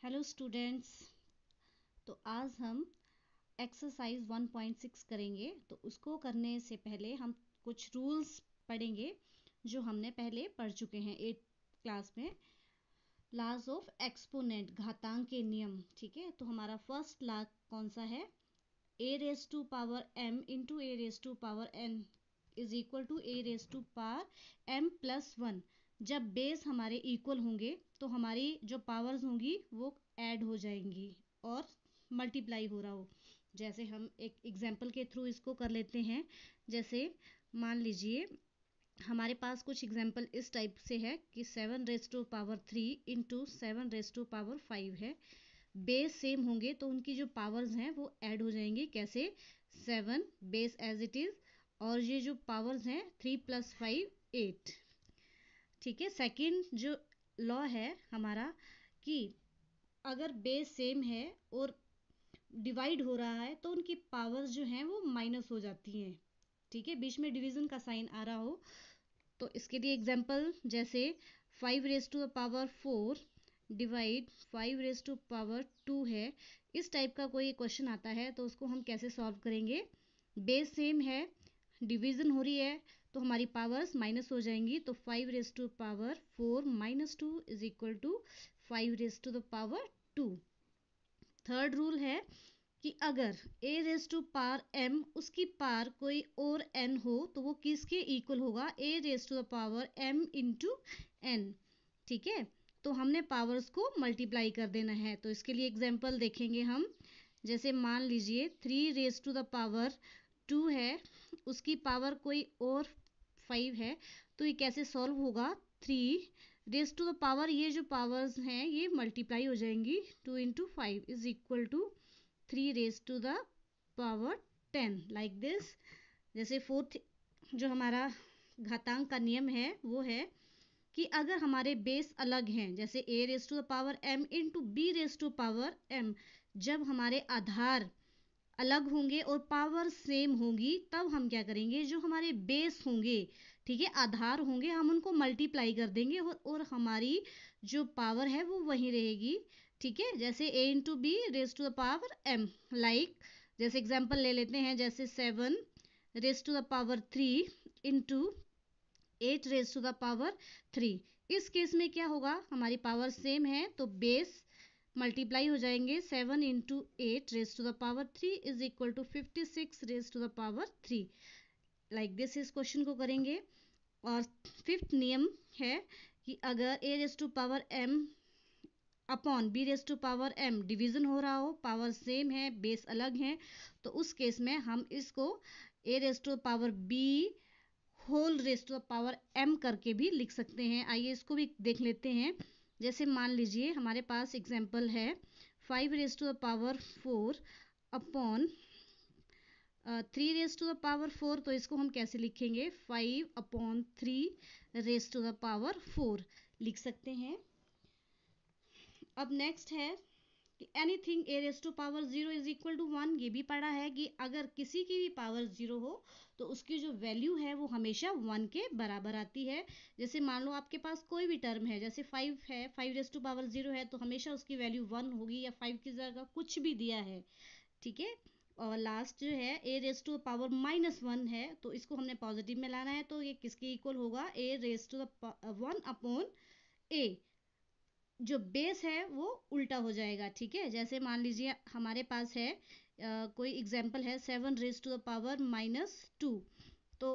Hello students. तो आज हम एक्सरसाइज 1.6 करेंगे। तो उसको करने से पहले हम कुछ रूल्स पढ़ेंगे जो हमने पहले पढ़ चुके हैं 8th क्लास में। लॉज ऑफ एक्सपोनेंट, घातांक के नियम। ठीक है, तो हमारा फर्स्ट लॉ कौन सा है? A raise to power m into a raise to power n is equal to a raise to power m plus 1। जब बेस हमारे इक्वल होंगे तो हमारी जो पावर्स होंगी वो ऐड हो जाएंगी और मल्टीप्लाई हो रहा हो। जैसे हम एक एग्जांपल के थ्रू इसको कर लेते हैं। जैसे मान लीजिए हमारे पास कुछ एग्जांपल इस टाइप से है कि 7 raise to power 3 into 7 raise to power 5 है। बेस सेम होंगे तो उनकी जो पावर्स हैं वो ऐड हो जाएंगी। कैसे? 7 बेस एज इट इज़ और ये जो पावर्स हैं 3 प्लस 5 8। ठीक है, सेकंड जो लॉ है हमारा कि अगर बेस सेम है और डिवाइड हो रहा है तो उनकी पावर्स जो हैं वो माइनस हो जाती हैं। ठीक है, बीच में डिवीजन का साइन आ रहा हो तो इसके लिए एग्जांपल जैसे 5 raise to the power 4 divide 5 raise to power 2 है। इस टाइप का कोई क्वेश्चन आता है तो उसको हम कैसे सॉल्व करेंगे? बेस सेम है, डिवीजन हो रही है तो हमारी पावर्स माइनस हो जाएंगी। तो 5 raise to power 4 minus 2 is equal to 5 raise to the power 2। Third rule है कि अगर a raise to power m उसकी पावर कोई और n हो तो वो किसके इक्वल होगा? a raise to the power m into n। ठीक है, तो हमने पावर्स को मल्टीप्लाई कर देना है। तो इसके लिए एग्जांपल देखेंगे हम। जैसे मान लीजिए 3 रेस टू द पावर 2 है, उसकी पावर कोई और 5 है तो ये कैसे सॉल्व होगा? 3 रेस टू द पावर, ये जो पावर्स हैं ये मल्टीप्लाई हो जाएंगी। 2 into 5 is equal to 3 raise to the power 10 like this. जैसे फोर्थ जो हमारा घातांक का नियम है वो है कि अगर हमारे बेस अलग हैं, जैसे a raise to the power m into B raise to power m, जब हमारे आधार अलग होंगे और पावर सेम होगी तब हम क्या करेंगे? जो हमारे बेस होंगे, ठीक है, आधार होंगे, हम उनको मल्टीप्लाई कर देंगे और हमारी जो पावर है वो वहीं रहेगी। ठीक है, जैसे a into B raise to the power m। Like जैसे एग्जांपल ले लेते हैं, जैसे 7 raise to the power 3 into 8 raise to the power 3। इस केस में क्या होगा? हमारी पावर सेम है तो बेस मल्टीप्लाई हो जाएंगे। 7 into 8 raise to the power 3 is equal to 56 raise to the power 3। Like this इस क्वेश्चन को करेंगे। और फिफ्थ नियम है कि अगर a raise to power m upon b raise to power m division हो रहा हो, पावर सेम है, बेस अलग है, तो उस केस में हम इसको a raise to power b whole raise to the power m करके भी लिख सकते हैं। आइए इसको भी देख लेते हैं। जैसे मान लीजिए हमारे पास एग्जांपल है 5 raise to the power 4 upon 3 raise to the power 4। तो इसको हम कैसे लिखेंगे? 5 upon 3 raise to the power 4 लिख सकते हैं। अब नेक्स्ट है कि anything A raise to power 0 is equal to 1। ये भी पढ़ा है कि अगर किसी की भी पावर 0 हो तो उसकी जो वैल्यू है वो हमेशा 1 के बराबर आती है। जैसे मान लो आपके पास कोई भी टर्म है, जैसे 5 है, 5 रेस टू पावर 0 है तो हमेशा उसकी वैल्यू 1 होगी, या 5 की जगह कुछ भी दिया है। ठीक है, और लास्ट जो है ए रेस टू पावर -1 है तो इसको हमने पॉजिटिव में लाना है तो ये किसके इक्वल होगा? ए रेस टू द 1 अपॉन ए। जो बेस है वो उल्टा हो जाएगा। ठीक है, जैसे मान लीजिए हमारे पास है कोई एग्जांपल है 7 रेस टू द पावर -2। तो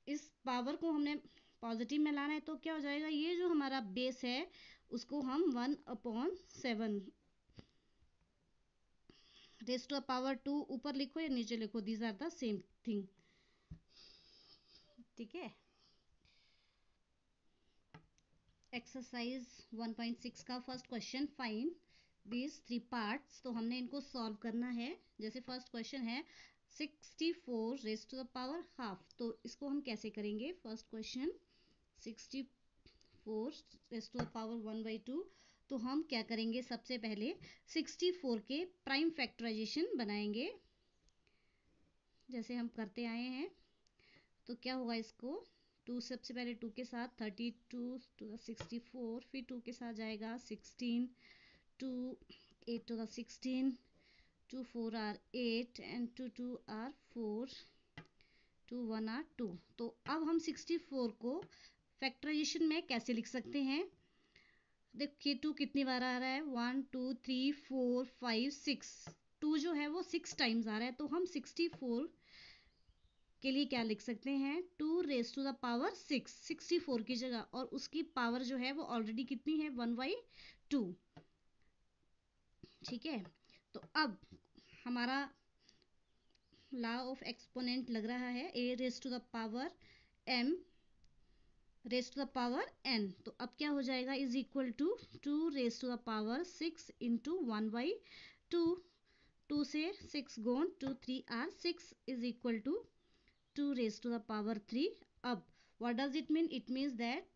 इस पावर को हमने पॉजिटिव में लाना है तो क्या हो जाएगा? ये जो हमारा बेस है उसको हम 1 upon 7 raise to the power 2 ऊपर लिखो या नीचे लिखो, these are the same thing. ठीक है, एक्सरसाइज 1.6 का first question, find these 3 parts. तो हमने इनको सॉल्व करना है। जैसे फर्स्ट क्वेश्चन है 64 raise to the power half. तो इसको हम कैसे करेंगे? First question 64 raise to the power 1/2। तो हम क्या करेंगे? सबसे पहले 64 के प्राइम फैक्टराइजेशन बनाएंगे जैसे हम करते आए हैं। तो क्या होगा? इसको 2 सबसे पहले 2 के साथ 32 टू द 64, फिर 2 के साथ जाएगा 16, 2, 8 to the 16, 2 4 are 8 and 2 2 are 4, 2 1 are 2। तो अब हम 64 को फैक्टराइजेशन में कैसे लिख सकते हैं? देखिए 2 कितनी बार आ रहा है, 1 2 3 4 5 6। 2 जो है वो 6 टाइम्स आ रहा है, तो हम 64 के लिए क्या लिख सकते हैं, 2 रेज टू द पावर 6 64 की जगह, और उसकी पावर जो है वो ऑलरेडी कितनी है, 1/2। ठीक है, तो अब हमारा लॉ ऑफ एक्सपोनेंट लग रहा है, a raise to the power m raise to the power n। तो अब क्या हो जाएगा, is equal to 2 raise to the power 6 into 1/2। 2 से 6 gone 2 3 are 6 is equal to 2 raise to the power 3। अब what does it mean, it means that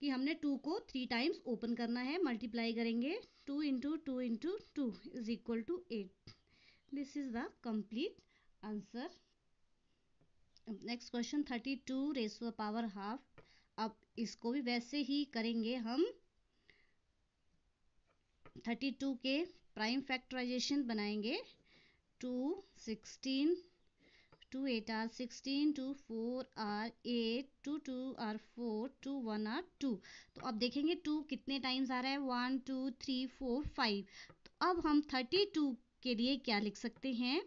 कि हमने 2 को 3 टाइम्स ओपन करना है, मल्टीप्लाई करेंगे, 2 into 2 into 2 is equal to 8। This is the complete answer. Next question 32 raise to the power half. अब इसको भी वैसे ही करेंगे हम, 32 के प्राइम फैक्टराइजेशन बनाएंगे, 2 16, 2 8 are 16, 2 4 are 8, 2 2 are 4, 2 1 are 2। तो अब देखेंगे 2 कितने टाइम्स आ रहा है, 1 2 3 4 5। तो अब हम 32 के लिए क्या लिख सकते हैं,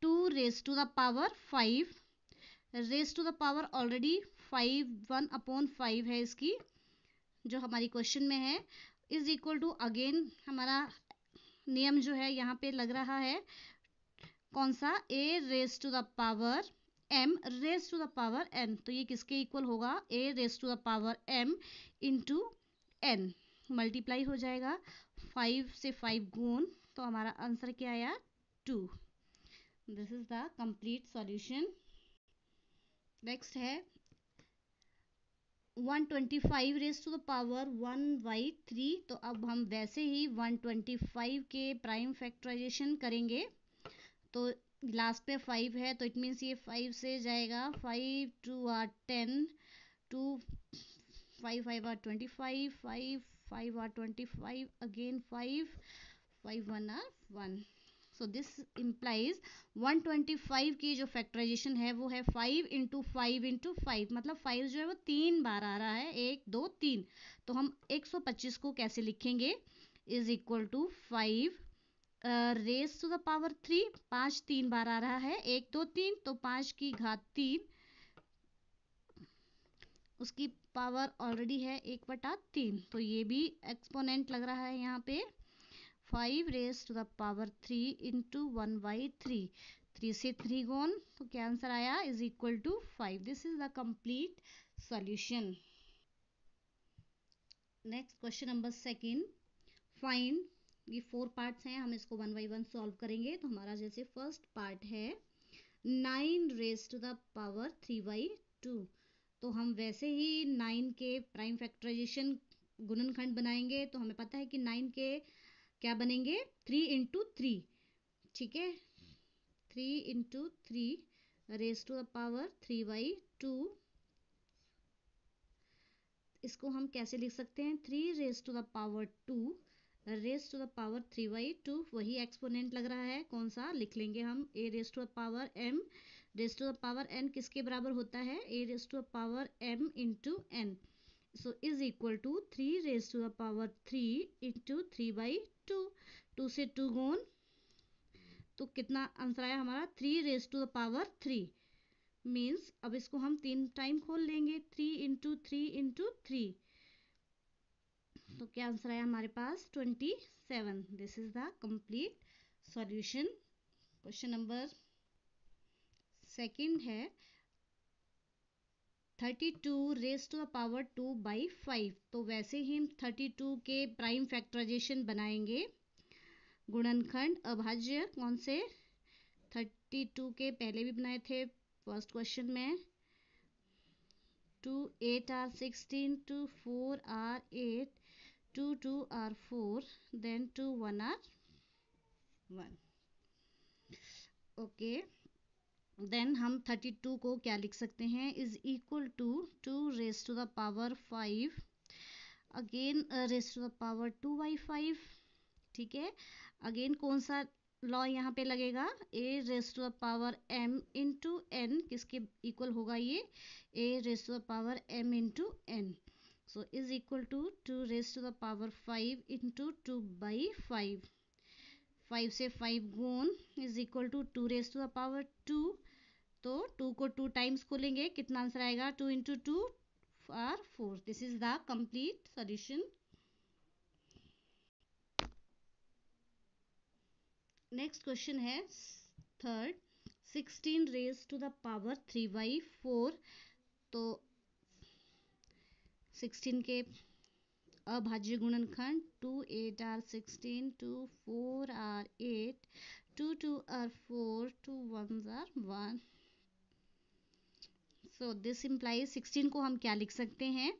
2 raise to the power 5, raise to the power already 5 1/5 है इसकी, जो हमारी क्वेश्चन में है, इज इक्वल टू, अगेन हमारा नियम जो है यहाँ पे लग रहा है, कौन सा, a raise to the power m raise to the power n। तो ये किसके इक्वल होगा, a raise to the power m into n, multiply हो जाएगा, 5 से 5 गुण, तो हमारा आंसर क्या आया, 2। This is the complete solution. Next है 125 रेज टू द पावर 1/3। तो अब हम वैसे ही 125 के प्राइम फैक्टराइजेशन करेंगे, तो लास्ट पे 5 है, तो इट मीन्स ये 5 से जाएगा, 5 2 are 10, 2 5 5 are 25, 5 5 are 25, again 5 5 1 are 1। So this implies 125 की जो फैक्टराइजेशन है वो है 5 इंटू 5 इंटू 5, मतलब 5 जो है वो 3 बार आ रहा है, 1 2 3। तो हम 125 को कैसे लिखेंगे, is equal to 5 raise to the power 3, 5 3 बार आ रहा है, 1 2 3, तो 5 की घात 3, उसकी पावर ऑलरेडी है 1/3, तो ये भी एक्सपोनेंट लग रहा है यहाँ पे, 5 raise to the power 3 into 1/3, 3 से 3 गोन, तो क्या आंसर आया, is equal to 5। This is the complete solution. Next question number second, find, ये 4 पार्ट्स हैं, हम इसको 1 बाई 1 सॉल्व करेंगे। तो हमारा जैसे फर्स्ट पार्ट है 9 रेज टू द पावर 3/2। तो हम वैसे ही 9 के प्राइम फैक्टराइजेशन गुणनखंड बनाएंगे, तो हमें पता है कि 9 के क्या बनेंगे, 3 इंटू 3। ठीक है, 3 into 3 raise to the power 3/2। इसको हम कैसे लिख सकते हैं, 3 raise to the power 2 raise to the power 3/2, वही एक्सपोनेंट लग रहा है, कौन सा, लिख लेंगे हम, a raise to the power m raise to the power n किसके बराबर होता है, a raise to the power m into n। So is equal to 3 raise to the power 3 into 3/2, 2 से 2 गोन, तो कितना आंसर आया हमारा, 3 raise to the power 3। Means अब इसको हम 3 टाइम खोल लेंगे, 3 इंटू 3 इंटू 3, तो क्या आंसर आया हमारे पास, 27। This is the complete solution. Question number second है 32 रेज टू द पावर 2/5। तो वैसे ही हम 32 के प्राइम फैक्टराइजेशन बनाएंगे, गुणनखंड अभाज्य, कौन से, 32 के पहले भी बनाए थे फर्स्ट क्वेश्चन में, 2 8 are 16, 2 4 are 8, 2 2 are 4, then 2 1 are 1। Okay, then हम 32 को क्या लिख सकते हैं, is equal to 2 raise to the power 5, again raise to the power 2/5, ठीक है। अगेन कौन सा लॉ यहाँ पे लगेगा, a raise to the power m into n किसके इक्वल होगा ये, a raise to the power m into n. So is equal to 2 raise to the power 5 into 2/5, 5 से 5 गुण is equal to 2 raise to the power 2। तो 2 को 2 times खोलेंगे, कितना answer आएगा, 2 into 2 are 4। This is the complete solution. Next question है third, 16 raise to the power 3/4। तो 16 के अभाज्य गुणनखंड 2 8 are 16, 2 4 are 8, 2 2 are 4, 2 1 are 1। So this implies 16 को हम क्या लिख सकते हैं,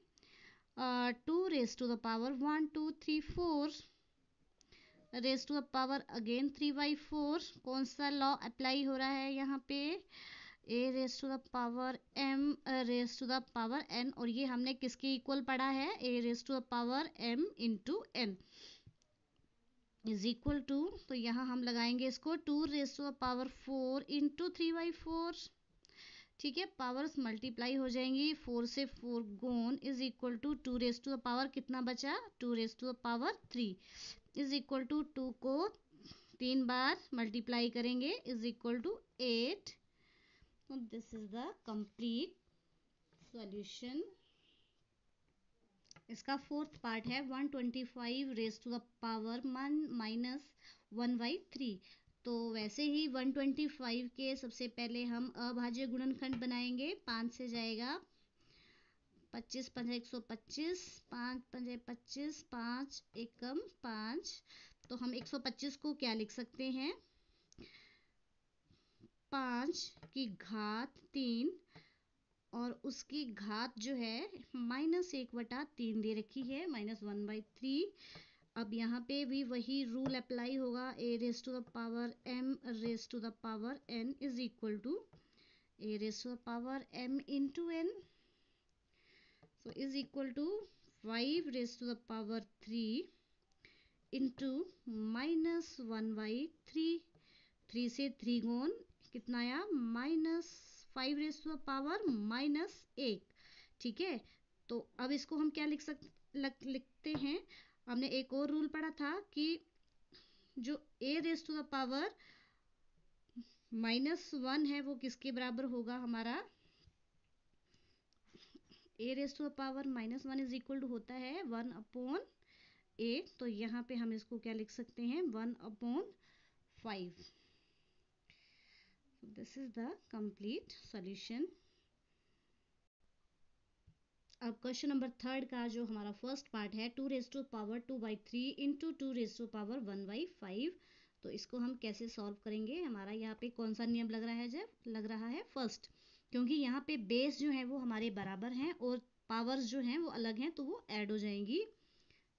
2 raise to the power 1 2 3 4 raise to the power again 3/4। कौन सा लॉ अप्लाई हो रहा है यहाँ पे, a raise to the power m raise to the power n, और ये हमने किसके इक्वल पढ़ा है, a raise to the power m into n is equal to, तो यहाँ हम लगाएंगे इसको 2 raise to the power 4 into 3/4। ठीक है, पावर्स मल्टीप्लाई हो जाएंगी, 4 से 4 गुण is equal to 2 raise to the power कितना बचा, 2 raise to the power 3 is equal to 2 को 3 बार मल्टीप्लाई करेंगे is equal to 8। This is the complete solution. इसका फोर्थ पार्ट है 125 रेज टू द पावर 1-1/3। तो वैसे ही 125 के सबसे पहले हम अभाज्य गुणनखंड बनाएंगे, 5 से जाएगा 25 5 125, 5 5 25, 5 एकम 5। तो हम 125 को क्या लिख सकते हैं, 5 की घात 3 और उसकी घात जो है -1/3 दे रखी है, -1/3। अब यहाँ पे भी वही रूल अप्लाई होगा, a raise to the power m raise to the power n is equal to a raise to the power m into n। So is equal to 5 raised to the power 3 into -1/3। 3 से 3 गुण कितना आया, -5 raised to the power -1। ठीक है, तो अब इसको हम क्या लिखते हैं, हमने एक और रूल पढ़ा था कि जो a raised to the power -1 है वो किसके बराबर होगा, हमारा a raise to the power -1 is equal to होता है 1/8। तो यहाँ पे हम इसको क्या लिख सकते हैं, 1/5। This is the complete solution. अब क्वेश्चन नंबर थर्ड का जो हमारा फर्स्ट पार्ट है 2 raise to power 2/3 into 2 raise to power 1/5। तो इसको हम कैसे सॉल्व करेंगे, हमारा यहाँ पे कौन सा नियम लग रहा है, जब लग रहा है फर्स्ट, क्योंकि यहाँ पे बेस जो है वो हमारे बराबर हैं और पावर्स जो हैं वो अलग हैं तो वो ऐड हो जाएंगी।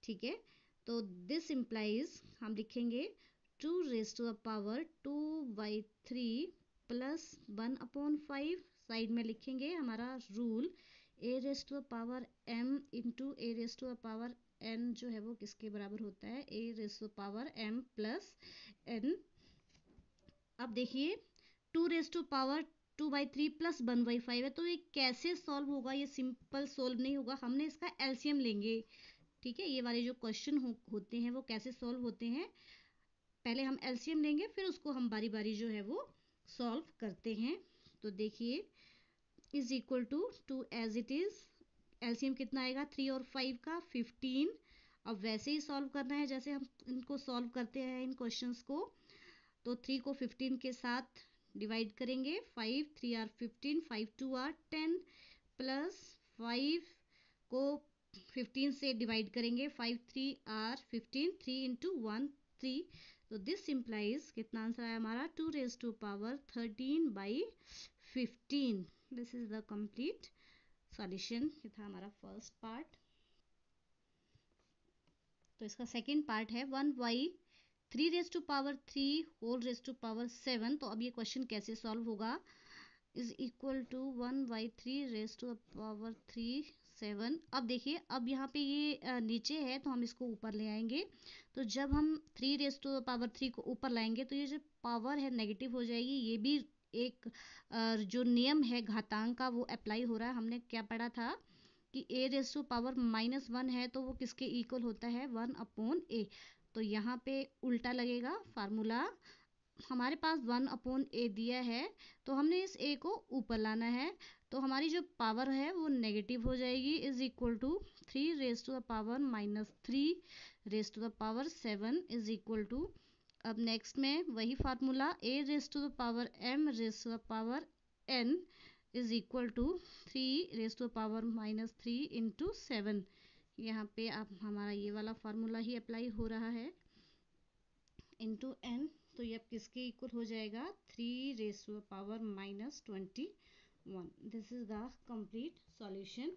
ठीक है, तो दिस इम्प्लाइज हम लिखेंगे 2 raise to the power 2/3 plus 1/5। Side में लिखेंगे हमारा rule, a raise to the power m into a raise to the power n जो है वो किसके बराबर होता है, a raise to the power m plus n। अब देखिए 2 रेज टू पावर 2/3 प्लस 1/5 है, तो ये कैसे सॉल्व होगा, ये सिंपल सॉल्व नहीं होगा, हमने इसका एलसीएम लेंगे। ठीक है, ये वाले जो क्वेश्चन होते हैं वो कैसे सॉल्व होते हैं, पहले हम एलसीएम लेंगे फिर उसको हम बारी बारी जो है वो सॉल्व करते हैं। तो देखिए is equal to as it is, LCM कितना आएगा 3 और 5 का 15। अब वैसे ही सॉल्व करना है जैसे हम इनको सॉल्व करते हैं इन क्वेश्चंस को। तो 3 को 15 के साथ डिवाइड करेंगे, 5 3 आर 15, 5 2 आर 10 प्लस 5 को 15 से डिवाइड करेंगे, 5 3 आर 15, 3 इंटू 1 3। तो दिस इम्प्लाइज कितना आंसर आया हमारा, 2 raise to power 13/15। This is the complete solution. ये था हमारा फर्स्ट पार्ट। तो इसका सेकेंड पार्ट है 1/3 raise to power 3 whole raise to power 7। तो अब ये क्वेश्चन कैसे सॉल्व होगा, is equal to 1/3 raise to power 3 7। अब देखिए, अब यहाँ पे ये नीचे है तो हम इसको ऊपर ले आएंगे। तो जब हम 3 को ऊपर लाएंगे तो ये जो पावर है नेगेटिव हो जाएगी। ये भी एक जो नियम है घातांक का वो अप्लाई हो रहा है। हमने क्या पढ़ा था कि a⁻⁻1 है तो वो किसके इक्वल होता है, 1/a। तो यहाँ पे उल्टा लगेगा फार्मूला। हमारे पास 1/a दिया है तो हमने इस a को ऊपर लाना है। तो हमारी जो पावर है वो नेगेटिव हो जाएगी, is equal to 3 is equal to. अब नेक्स्ट में वही formula a⁻m⁻n is equal to 3 into 7। यहाँ पे आप हमारा ये वाला फार्मूला ही अप्लाई हो रहा है, इंटू n। तो ये अब किसके इक्वल हो जाएगा, 3 21। This is the complete solution.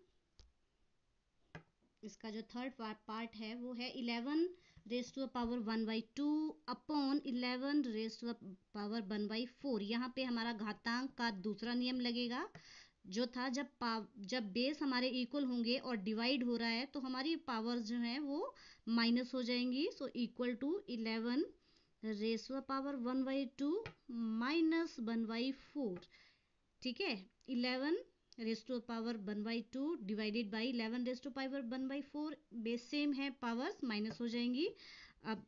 इसका जो थर्ड पार्ट है वो है 11⁻1/2 अपॉन 11⁻1/4। यहाँ पे हमारा घातांक का दूसरा नियम लगेगा, जो था जब बेस हमारे इक्वल होंगे और डिवाइड हो रहा है तो हमारी पावर जो है वो माइनस हो जाएंगी। So equal to 11⁻1/2 minus 1/4। ठीक है, 11⁻1/2 डिवाइडेड बाई 11⁻1/4। बेस सेम है, पावर्स माइनस हो जाएंगी। अब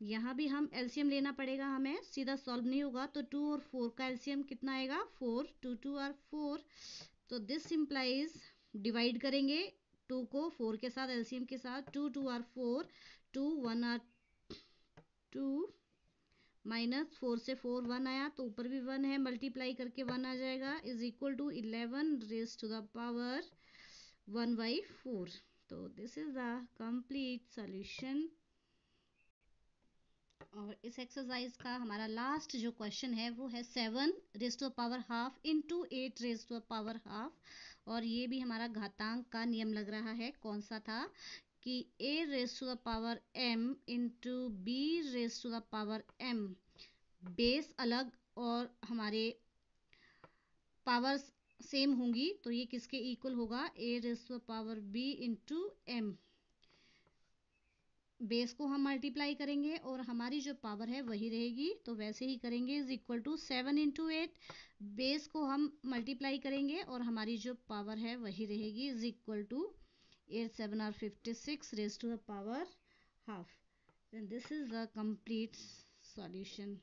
यहाँ भी हम एलसीएम लेना पड़ेगा, हमें सीधा सॉल्व नहीं होगा। तो 2 और 4 का एलसीएम कितना आएगा, 4। 2 2 आर 4। तो दिस इम्प्लाइज डिवाइड करेंगे 2 को 4 के साथ, एलसीएम के साथ। 2 2 आर 4, 2 1 आर 2, माइनस 4 से 4 1 आया तो ऊपर भी 1 है, मल्टीप्लाई करके 1 आ जाएगा, इज इक्वल टू 11⁻1/4। तो this is the complete solution. और इस एक्सरसाइज का हमारा लास्ट जो क्वेश्चन है वो है 7⁻½ इंटू 8⁻½ और ये भी हमारा घातांक का नियम लग रहा है। कौन सा था कि a⁻m इंटू b⁻m, बेस अलग और हमारे पावर्स सेम होंगी तो ये किसके इक्वल होगा, a⁻b इंटू m। बेस को हम मल्टीप्लाई करेंगे और हमारी जो पावर है वही रहेगी, तो वैसे ही करेंगे, is equal to 7 into 8। Base को हम मल्टीप्लाई करेंगे और हमारी जो पावर है वही रहेगी, is equal to 8 7 are 56 raised to the power half। Then this is the complete solution.